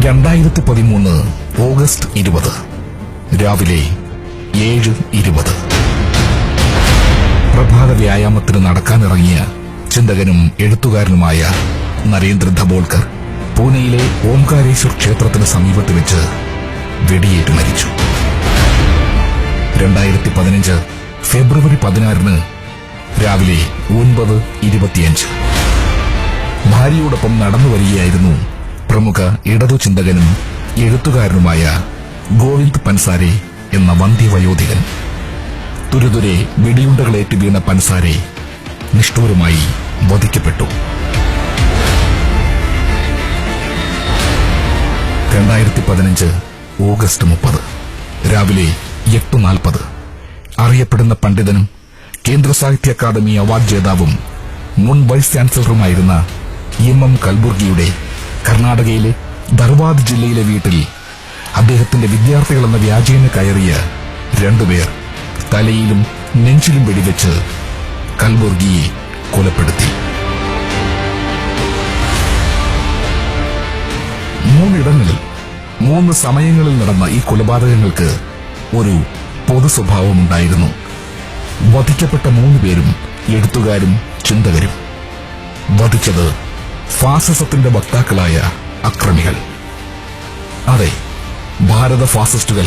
2013 August 20 രാവിലെ 7:20 പ്രഭാത വ്യായാമത്തിന് നടക്കാനിറങ്ങിയ ചിന്തകനും എഴുത്തുകാരനുമായ നരേന്ദ്ര ധബോൾക്കർ പൂനെയിലെ ഓംകാരേശ്വർ ക്ഷേത്രത്തിന് സമീപത്ത് വെച്ച് വെടിയേറ്റ് മരിച്ചു. 2015 ഫെബ്രുവരി 16 രാവിലെ 9:25 ഭാര്യയോടൊപ്പം നടന്നുവരികയായിരുന്നു പ്രമുഖ ഇടതു ചിന്തകനും എഴുത്തുകാരനുമായ ഗോവിന്ദ് പൻസാരെ എന്ന വന്ധ്യവയോധികൻ. തുരുതുരെ വെടിയുണ്ടകളേറ്റ് വീണ പൻസാരെ നിഷ്ഠൂരമായി വധിക്കപ്പെട്ടു. 2015 ഓഗസ്റ്റ് 30 രാവിലെ 8:40 അറിയപ്പെടുന്ന പണ്ഡിതനും കേന്ദ്ര സാഹിത്യ അക്കാദമി അവാർഡ് ജേതാവും മുൻ വൈസ് ചാൻസലറുമായിരുന്ന എം കൽബുർഗിയുടെ കർണാടകയിലെ ധർവാദ് ജില്ലയിലെ വീട്ടിൽ അദ്ദേഹത്തിന്റെ വിദ്യാർത്ഥികളെന്ന വ്യാജേന കയറിയ രണ്ടുപേർ തലയിലും നെഞ്ചിലും വെടിവെച്ച് കൽബുർഗിയെ കൊലപ്പെടുത്തി. 3 ഇടങ്ങളിൽ 3 സമയങ്ങളിൽ നടന്ന ഈ കൊലപാതകങ്ങൾക്ക് ഒരു പൊതു സ്വഭാവമുണ്ടായിരുന്നു. വധിക്കപ്പെട്ട 3 പേരും എഴുത്തുകാരും ചിന്തകരും. വധിച്ചത് ഫാസിസത്തിന്റെ വക്താക്കളായ അക്രമികൾ. അതെ, ഭാരത ഫാസിസ്റ്റുകൾ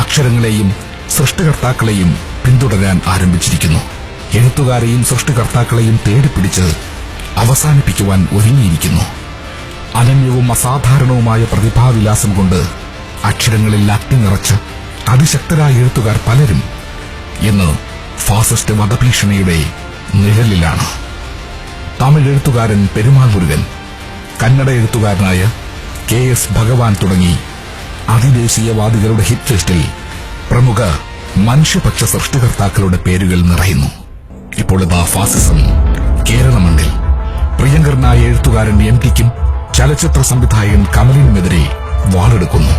അക്ഷരങ്ങളെയും സൃഷ്ടികർത്താക്കളെയും പിന്തുടരാൻ ആരംഭിച്ചിരിക്കുന്നു. എഴുത്തുകാരെയും സൃഷ്ടികർത്താക്കളെയും തേടിപ്പിടിച്ച് അവസാനിപ്പിക്കുവാൻ ഒരുങ്ങിയിരിക്കുന്നു. അനന്യവും അസാധാരണവുമായ പ്രതിഭാവിലാസം കൊണ്ട് അക്ഷരങ്ങളിൽ അഗ്നി നിറച്ച അതിശക്തരായ എഴുത്തുകാർ പലരും ഇന്ന് ഫാസിസ്റ്റ് വധഭീഷണിയുടെ നിഴലിലാണ്. തമിഴ് എഴുത്തുകാരൻ പെരുമാൾ മുരുകൻ, കന്നഡ എഴുത്തുകാരനായ KS ഭഗവാൻ തുടങ്ങി അതിദേശീയവാദികളുടെ ഹിറ്റ് ലിസ്റ്റിൽ പ്രമുഖ മനുഷ്യപക്ഷ സൃഷ്ടികർത്താക്കളുടെ പേരുകൾ നിറയുന്നു. ഇപ്പോൾ ഇതാ ഫാസിസം കേരള മണ്ണിൽ. പ്രിയങ്കരനായ എഴുത്തുകാരൻ MTക്കും ചലച്ചിത്ര സംവിധായകൻ കമലിനുമെതിരെ വാളെടുക്കുന്നു.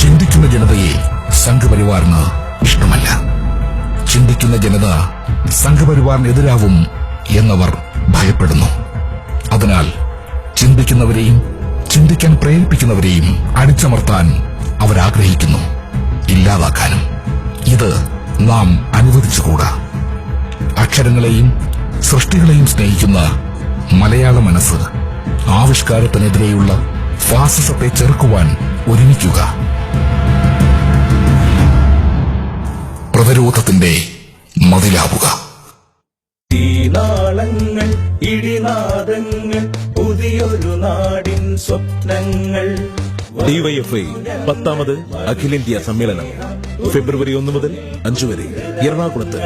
ചിന്തിക്കുന്ന ജനതയെ സംഘപരിവാറിന് ഇഷ്ടമല്ല. ചിന്തിക്കുന്ന ജനത സംഘപരിവാറിനെതിരാവും എന്നവർ ഭയപ്പെടുന്നു. അതിനാൽ ചിന്തിക്കുന്നവരെയും ചിന്തിക്കാൻ പ്രേരിപ്പിക്കുന്നവരെയും അടിച്ചമർത്താൻ അവരാഗ്രഹിക്കുന്നു, ഇല്ലാതാക്കാനും. ഇത് നാം അനുവദിച്ചുകൂടാ. അക്ഷരങ്ങളെയും സൃഷ്ടികളെയും സ്നേഹിക്കുന്ന മലയാള മനസ്സ് ആവിഷ്കാരത്തിനെതിരെയുള്ള ഫാസിസത്തെ ചെറുക്കുവാൻ ഒരുമിക്കുക. പ്രതിരോധത്തിന്റെ മതിലാവുക. തീനാളങ്ങൾ, ഇടിനാദങ്ങൾ, പുതിയൊരു നാടിൻ സ്വപ്നങ്ങൾ. DYFI 10ാമത് അഖിലേന്ത്യാ സമ്മേളനം ഫെബ്രുവരി 1 മുതൽ 5 വരെ എറണാകുളത്ത്.